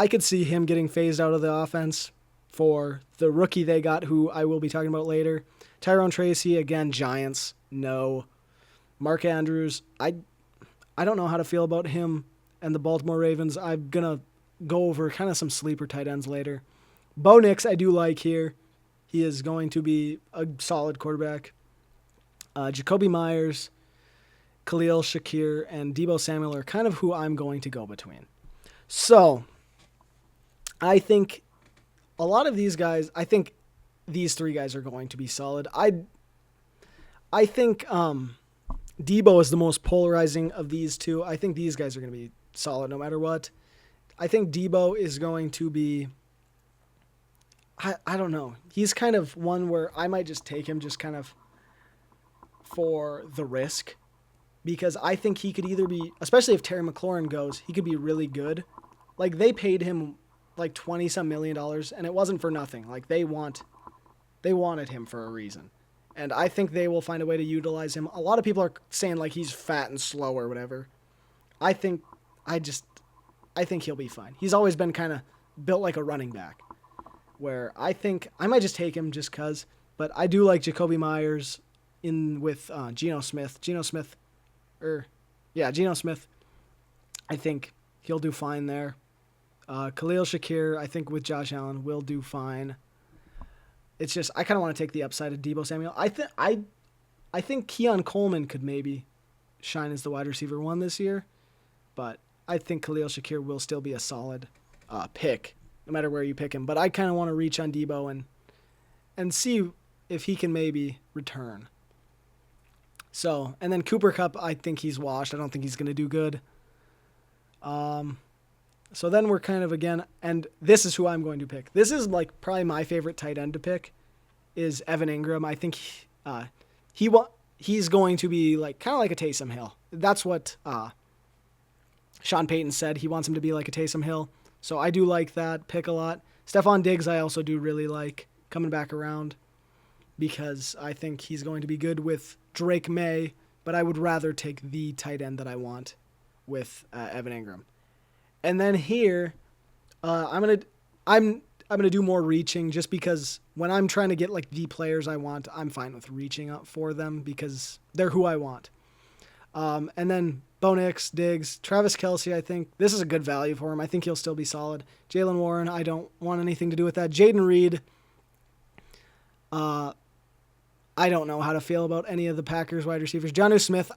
could see him getting phased out of the offense for the rookie they got, who I will be talking about later. Tyrone Tracy, again, Giants, no. Mark Andrews, I don't know how to feel about him and the Baltimore Ravens. I'm going to go over kind of some sleeper tight ends later. Bo Nix, I do like here. He is going to be a solid quarterback. Jacoby Myers, Khalil Shakir, and Deebo Samuel are kind of who I'm going to go between. So, I think a lot of these guys, I think these 3 guys are going to be solid. I think Deebo is the most polarizing of these 2. I think these guys are going to be solid no matter what. I think Deebo is going to be, I don't know. He's kind of one where I might just take him just kind of for the risk. because I think he could either be, especially if Terry McLaurin goes, he could be really good. Like, they paid him like 20 some $million, and it wasn't for nothing. Like, they wanted him for a reason. And I think they will find a way to utilize him. A lot of people are saying like he's fat and slow or whatever. I think he'll be fine. He's always been kind of built like a running back, where I think I might just take him just cuz, but I do like Jacoby Myers in with Geno Smith. Geno Smith. I think he'll do fine there. Khalil Shakir, I think with Josh Allen will do fine. It's just I kind of want to take the upside of Deebo Samuel. I think Keon Coleman could maybe shine as the wide receiver 1 this year, but I think Khalil Shakir will still be a solid pick, no matter where you pick him. But I kind of want to reach on Deebo and see if he can maybe return. So, and then Cooper Kupp, I think he's washed. I don't think he's going to do good. So then we're kind of again, and this is who I'm going to pick. This is like probably my favorite tight end to pick is Evan Ingram. I think he's going to be like kind of like a Taysom Hill. That's what Sean Payton said. He wants him to be like a Taysom Hill. So I do like that pick a lot. Stephon Diggs I also do really like coming back around because I think he's going to be good with Drake May, but I would rather take the tight end that I want with Evan Ingram. And then here, I'm gonna do more reaching just because when I'm trying to get like the players I want, I'm fine with reaching up for them because they're who I want. And then Bo Nix, Diggs, Travis Kelce, I think this is a good value for him. I think he'll still be solid. Jaylen Warren, I don't want anything to do with that. Jaden Reed, I don't know how to feel about any of the Packers wide receivers. Jonnu Smith,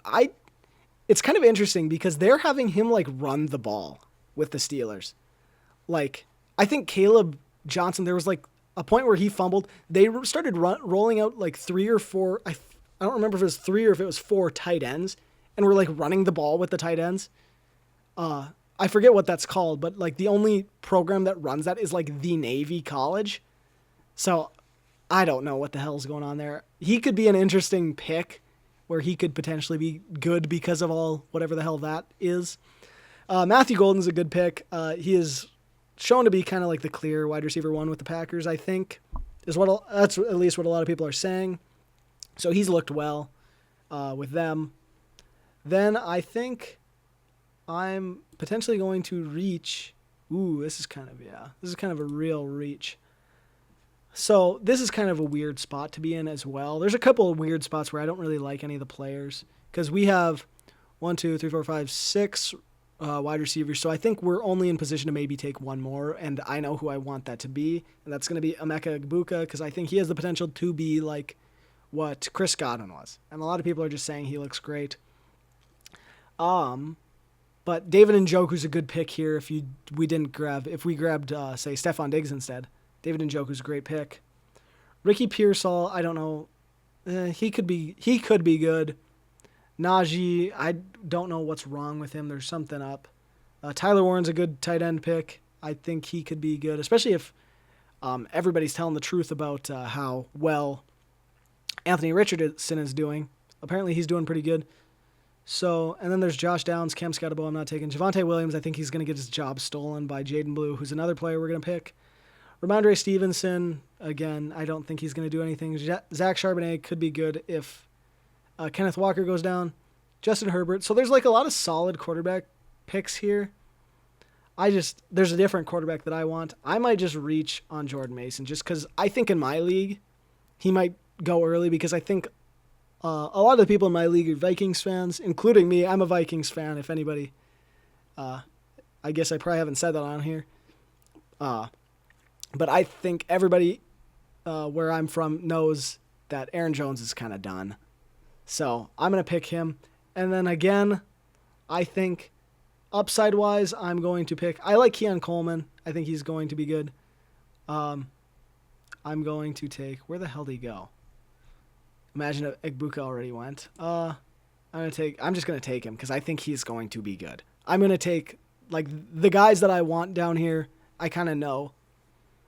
it's kind of interesting because they're having him like run the ball with the Steelers. Like, I think Caleb Johnson, there was like a point where he fumbled. They started rolling out like 3 or 4, I don't remember if it was 3 or if it was 4 tight ends, and we're like running the ball with the tight ends. I forget what that's called, but like the only program that runs that is like the Navy College. So I don't know what the hell's going on there. He could be an interesting pick where he could potentially be good because of all whatever the hell that is. Matthew Golden's a good pick. He is shown to be kind of like the clear wide receiver 1 with the Packers, I think. That's at least what a lot of people are saying. So he's looked well with them. Then I think I'm potentially going to reach. This is kind of a real reach. So this is kind of a weird spot to be in as well. There's a couple of weird spots where I don't really like any of the players because we have 1, 2, 3, 4, 5, 6 wide receivers. So I think we're only in position to maybe take one more, and I know who I want that to be, and that's going to be Emeka Egbuka because I think he has the potential to be like what Chris Godwin was. And a lot of people are just saying he looks great. But David Njoku's a good pick here if we grabbed say Stephon Diggs instead. David Njoku's a great pick. Ricky Pearsall, I don't know. He could be good. Najee, I don't know what's wrong with him. There's something up. Tyler Warren's a good tight end pick. I think he could be good, especially if everybody's telling the truth about how well Anthony Richardson is doing. Apparently he's doing pretty good. So, and then there's Josh Downs, Cam Scotabo I'm not taking. Javonte Williams, I think he's going to get his job stolen by Jaden Blue, who's another player we're going to pick. Ramondre Stevenson, again, I don't think he's going to do anything. Zach Charbonnet could be good if Kenneth Walker goes down. Justin Herbert. So there's like a lot of solid quarterback picks here. There's a different quarterback that I want. I might just reach on Jordan Mason just because I think in my league he might go early because I think a lot of the people in my league are Vikings fans, including me. I'm a Vikings fan, if anybody. I guess I probably haven't said that on here. But I think everybody where I'm from knows that Aaron Jones is kind of done. So I'm going to pick him. And then again, I think upside-wise, I'm going to pick... I like Keon Coleman. I think he's going to be good. I'm going to take... Where the hell did he go? Imagine if Egbuka already went. I'm just going to take him because I think he's going to be good. I'm going to take... Like, the guys that I want down here, I kind of know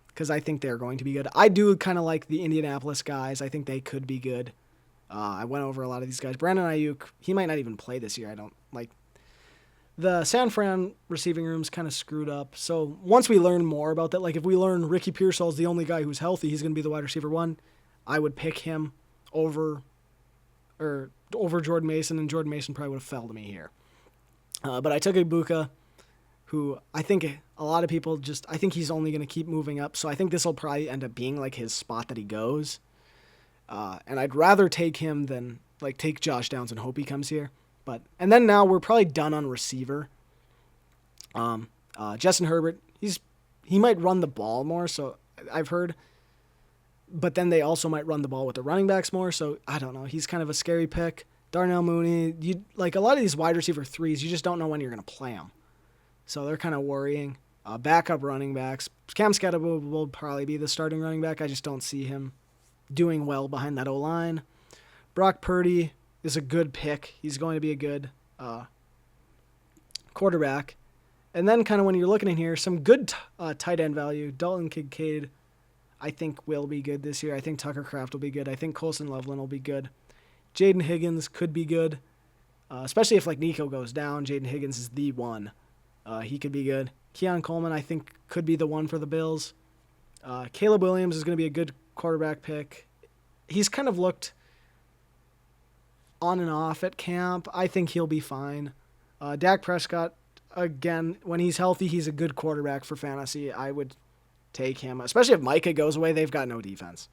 because I think they're going to be good. I do kind of like the Indianapolis guys. I think they could be good. I went over a lot of these guys. Brandon Ayuk, he might not even play this year. I don't like the San Fran receiving room's kind of screwed up. So once we learn more about that, like if we learn Ricky Pearsall's the only guy who's healthy, he's going to be the wide receiver one. I would pick him over Jordan Mason, and Jordan Mason probably would have fell to me here. But I took Ibuka, who I think a lot of people I think he's only going to keep moving up. So I think this will probably end up being like his spot that he goes. And I'd rather take him than like take Josh Downs and hope he comes here. And then now we're probably done on receiver. Justin Herbert, he might run the ball more, so I've heard. But then they also might run the ball with the running backs more, so I don't know. He's kind of a scary pick. Darnell Mooney, like a lot of these wide receiver threes, you just don't know when you're going to play them. So they're kind of worrying. Backup running backs. Cam Skettle will probably be the starting running back. I just don't see him doing well behind that O-line. Brock Purdy is a good pick. He's going to be a good quarterback. And then kind of when you're looking in here, some good tight end value. Dalton Kincaid, I think, will be good this year. I think Tucker Kraft will be good. I think Colson Loveland will be good. Jaden Higgins could be good, especially if like Nico goes down. Jaden Higgins is the one. He could be good. Keon Coleman, I think, could be the one for the Bills. Caleb Williams is going to be a good quarterback pick. He's kind of looked on and off at camp. I think he'll be fine. Dak Prescott, again, when he's healthy, he's a good quarterback for fantasy. I would take him, especially if Micah goes away. They've got no defense.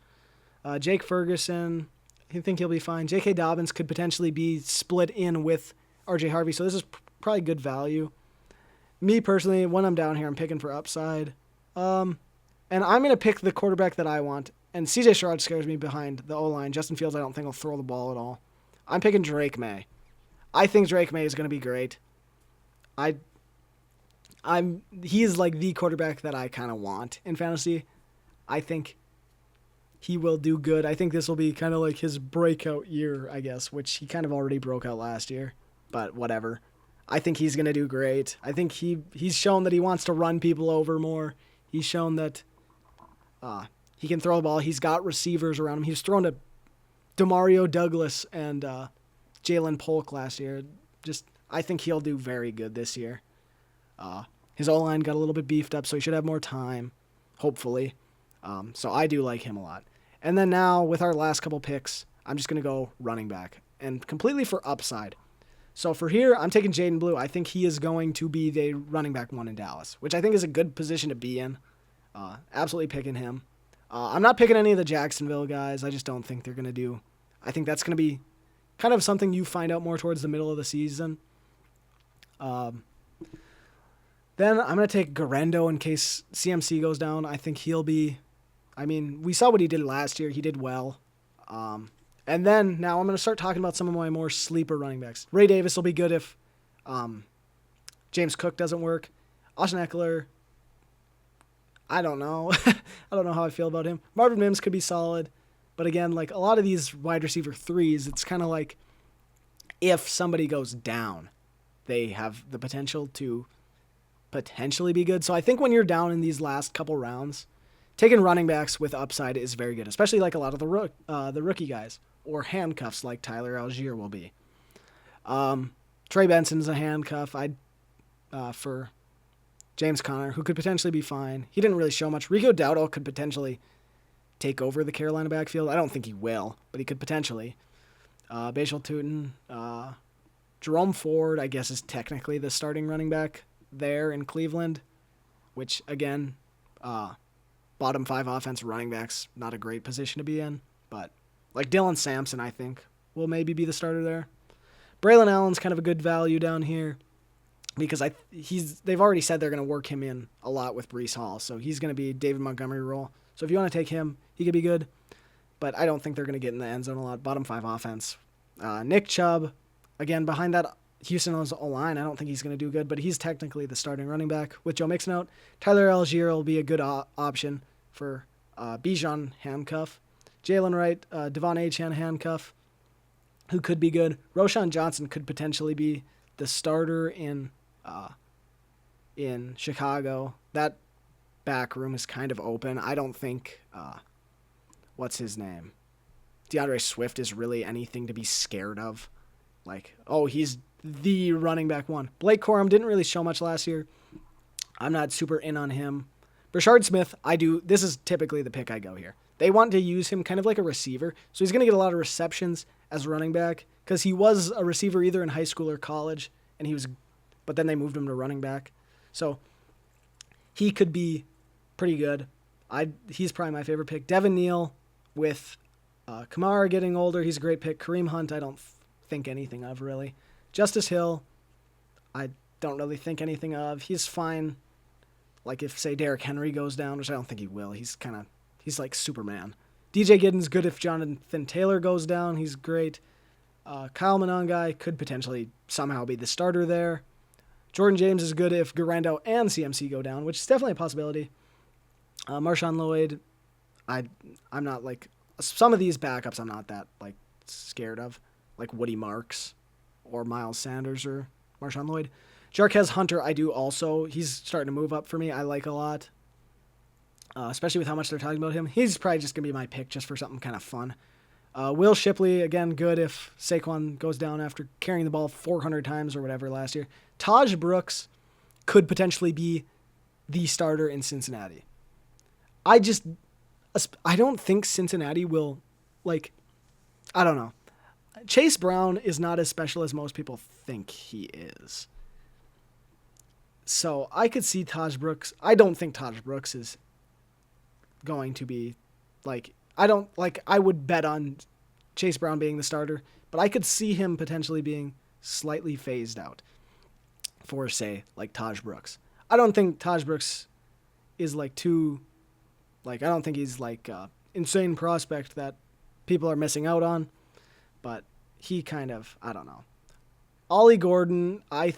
Jake Ferguson, I think he'll be fine. J.K. Dobbins could potentially be split in with R.J. Harvey, so this is probably good value. Me personally, when I'm down here, I'm picking for upside. And I'm going to pick the quarterback that I want. And C.J. Stroud scares me behind the O-line. Justin Fields, I don't think will throw the ball at all. I'm picking Drake May. I think Drake May is going to be great. He is like the quarterback that I kind of want in fantasy. I think he will do good. I think this will be kind of like his breakout year, I guess, which he kind of already broke out last year. But whatever. I think he's going to do great. I think he's shown that he wants to run people over more. He's shown that he can throw the ball. He's got receivers around him. He was thrown to Demario Douglas and Jalen Polk last year. I think he'll do very good this year. His O-line got a little bit beefed up, so he should have more time, hopefully. So I do like him a lot. And then now, with our last couple picks, I'm just going to go running back, and completely for upside. So for here, I'm taking Jaden Blue. I think he is going to be the running back one in Dallas, which I think is a good position to be in. Absolutely picking him. I'm not picking any of the Jacksonville guys. I just don't think they're going to do. I think that's going to be kind of something you find out more towards the middle of the season. Then I'm going to take Garendo in case CMC goes down. I think he'll be... we saw what he did last year. He did well. And then now I'm going to start talking about some of my more sleeper running backs. Ray Davis will be good if James Cook doesn't work. Austin Eckler, I don't know. I don't know how I feel about him. Marvin Mims could be solid. But again, like a lot of these wide receiver threes, it's kind of like if somebody goes down, they have the potential to potentially be good. So I think when you're down in these last couple rounds, taking running backs with upside is very good, especially like a lot of the rookie guys or handcuffs like Tyler Algier will be. Trey Benson's a handcuff. For James Conner, who could potentially be fine. He didn't really show much. Rico Dowdle could potentially take over the Carolina backfield. I don't think he will, but he could potentially. Bashal Tutin. Jerome Ford, I guess, is technically the starting running back there in Cleveland, which, again, bottom 5 offense running backs, not a great position to be in. But like Dylan Sampson, I think, will maybe be the starter there. Braylon Allen's kind of a good value down here because they've already said they're going to work him in a lot with Breece Hall, so he's going to be David Montgomery role. So if you want to take him, he could be good, but I don't think they're going to get in the end zone a lot. Bottom 5 offense. Nick Chubb, again, behind that Houston's O-line, I don't think he's going to do good, but he's technically the starting running back with Joe Mixon out. Tyler Algier will be a good option for Bijan handcuff. Jalen Wright, Devon Achane handcuff, who could be good. Roshan Johnson could potentially be the starter in Chicago. That back room is kind of open. I don't think, what's his name? DeAndre Swift is really anything to be scared of. Like, oh, he's the running back one. Blake Corum didn't really show much last year. I'm not super in on him. Brashard Smith, I do. This is typically the pick I go here. They want to use him kind of like a receiver, so he's going to get a lot of receptions as a running back because he was a receiver either in high school or college, but then they moved him to running back. So he could be pretty good. He's probably my favorite pick. Devin Neal with Kamara getting older, he's a great pick. Kareem Hunt, I don't think anything of really. Justice Hill, I don't really think anything of. He's fine. Like if, say, Derrick Henry goes down, which I don't think he will. He's like Superman. DJ Giddens, good if Jonathan Taylor goes down. He's great. Kyle Monangai could potentially somehow be the starter there. Jordan James is good if Garando and CMC go down, which is definitely a possibility. Marshawn Lloyd, I'm not like... Some of these backups I'm not that like scared of, like Woody Marks or Miles Sanders or Marshawn Lloyd. Jarquez Hunter, I do also. He's starting to move up for me. I like a lot, especially with how much they're talking about him. He's probably just going to be my pick just for something kind of fun. Will Shipley, again, good if Saquon goes down after carrying the ball 400 times or whatever last year. Taj Brooks could potentially be the starter in Cincinnati. I don't think Cincinnati will, like, I don't know. Chase Brown is not as special as most people think he is. So I could see Taj Brooks. I don't think Taj Brooks is going to be, I would bet on Chase Brown being the starter, but I could see him potentially being slightly phased out for, say, like Taj Brooks. I don't think Taj Brooks is I don't think he's insane prospect that people are missing out on, but he kind of, I don't know. Ollie Gordon, I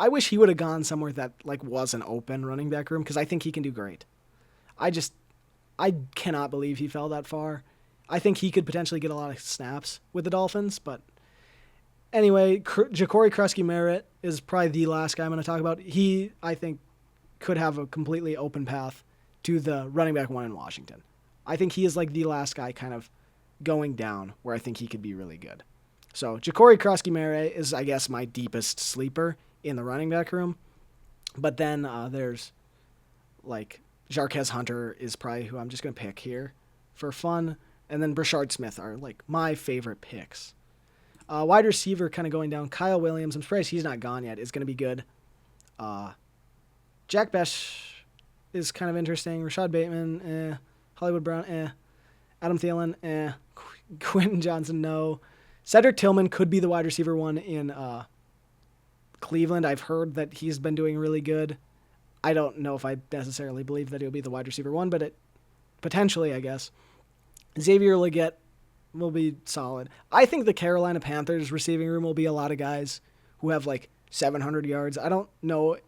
wish he would have gone somewhere that was an open running back room because I think he can do great. I cannot believe he fell that far. I think he could potentially get a lot of snaps with the Dolphins, but anyway, Ja'Cory Krusky-Merritt is probably the last guy I'm going to talk about. He, I think, could have a completely open path to the running back one in Washington. I think he is the last guy kind of going down where I think he could be really good. So Ja'Cory Krusky-Merritt is, I guess, my deepest sleeper in the running back room. But then there's Jarquez Hunter is probably who I'm just going to pick here for fun. And then Brashard Smith are my favorite picks. Wide receiver kind of going down. Kyle Williams, I'm surprised he's not gone yet, is going to be good. Jack Bech is kind of interesting. Rashad Bateman, Hollywood Brown, Adam Thielen, Quentin Johnson, no. Cedric Tillman could be the wide receiver one in Cleveland. I've heard that he's been doing really good. I don't know if I necessarily believe that he'll be the wide receiver one, but it potentially, I guess. Xavier Legette will be solid. I think the Carolina Panthers receiving room will be a lot of guys who have 700 yards. I don't know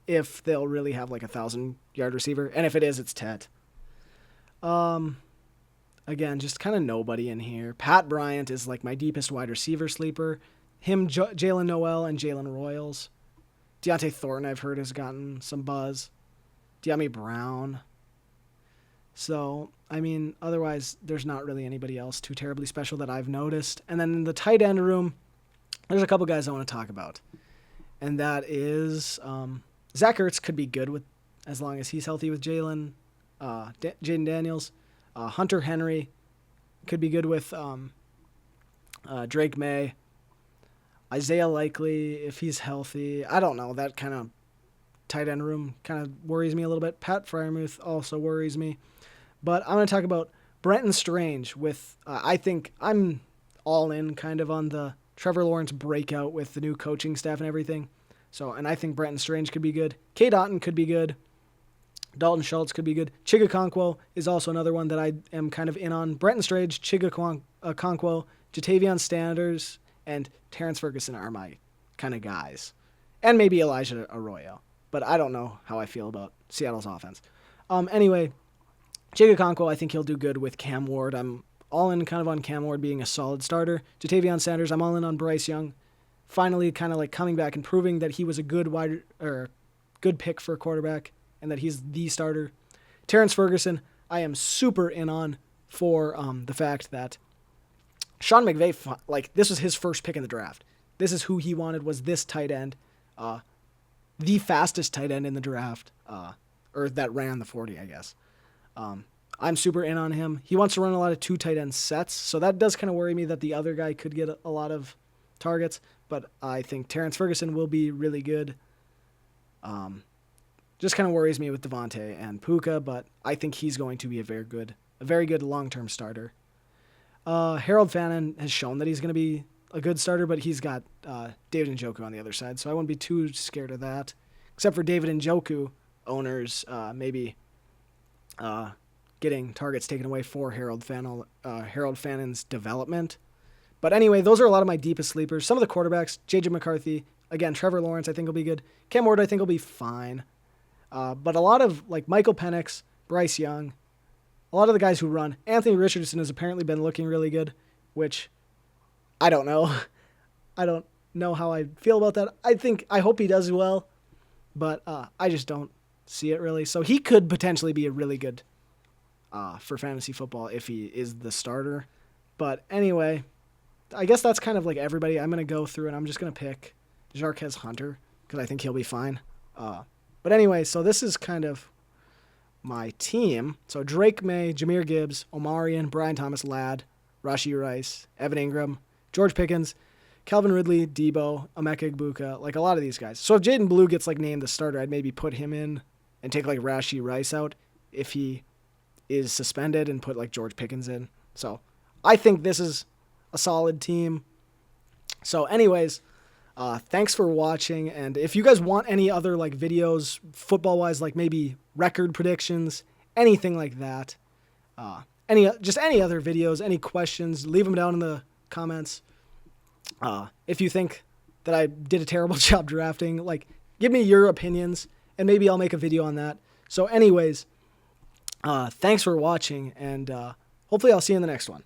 if they'll really have a 1,000-yard receiver, and if it is, it's Tet. Again, just kind of nobody in here. Pat Bryant is my deepest wide receiver sleeper. Him, Jalen Noel, and Jalen Royals. Deontay Thornton, I've heard, has gotten some buzz. De'Ami Brown. So, otherwise, there's not really anybody else too terribly special that I've noticed. And then in the tight end room, there's a couple guys I want to talk about. And that is Zach Ertz could be good as long as he's healthy with Jaden Daniels. Hunter Henry could be good with Drake May. Isaiah Likely, if he's healthy. I don't know. That kind of tight end room kind of worries me a little bit. Pat Freiermuth also worries me. But I'm going to talk about Brenton Strange with, I think I'm all in kind of on the Trevor Lawrence breakout with the new coaching staff and everything. And I think Brenton Strange could be good. Cade Otton could be good. Dalton Schultz could be good. Chig Okonkwo is also another one that I am kind of in on. Brenton Strange, Chig Okonkwo, Jatavion Sanders, and Terrence Ferguson are my kind of guys. And maybe Elijah Arroyo. But I don't know how I feel about Seattle's offense. Anyway, Chig Okonkwo, I think he'll do good with Cam Ward. I'm all in kind of on Cam Ward being a solid starter. Jatavion Sanders, I'm all in on Bryce Young. Finally kind of coming back and proving that he was a good pick for a quarterback and that he's the starter. Terrence Ferguson, I am super in on for the fact that Sean McVay, like, this was his first pick in the draft. This is who he wanted, was this tight end. The fastest tight end in the draft, or that ran the 40, I guess. I'm super in on him. He wants to run a lot of 2 tight end sets, so that does kind of worry me that the other guy could get a lot of targets, but I think Terrence Ferguson will be really good. Just kind of worries me with Devontae and Puka, but I think he's going to be a very good long-term starter. Harold Fannin has shown that he's going to be a good starter, but he's got David Njoku on the other side, so I wouldn't be too scared of that. Except for David Njoku owners maybe getting targets taken away for Harold Fannin's development. But anyway, those are a lot of my deepest sleepers. Some of the quarterbacks, J.J. McCarthy, again, Trevor Lawrence I think will be good. Cam Ward I think will be fine. But a lot of, like, Michael Penix, Bryce Young, a lot of the guys who run. Anthony Richardson has apparently been looking really good, which I don't know. I don't know how I feel about that. I hope he does well, but I just don't see it really. So he could potentially be a really good for fantasy football if he is the starter. But anyway, I guess that's kind of like everybody. I'm going to go through and I'm just going to pick Jarquez Hunter because I think he'll be fine. But anyway, so this is kind of my team. So Drake May, Jahmyr Gibbs, Omarion, Brian Thomas Ladd, Rashee Rice, Evan Ingram, George Pickens, Calvin Ridley, Debo, Emeka Egbuka, like a lot of these guys. So if Jaden Blue gets like named the starter, I'd maybe put him in and take like Rashee Rice out if he is suspended and put like George Pickens in. So I think this is a solid team. So anyways, thanks for watching. And if you guys want any other like videos football-wise, like maybe record predictions, anything like that, any other videos, any questions, leave them down in the comments. If you think that I did a terrible job drafting, like, give me your opinions, and maybe I'll make a video on that. So anyways, thanks for watching, and hopefully I'll see you in the next one.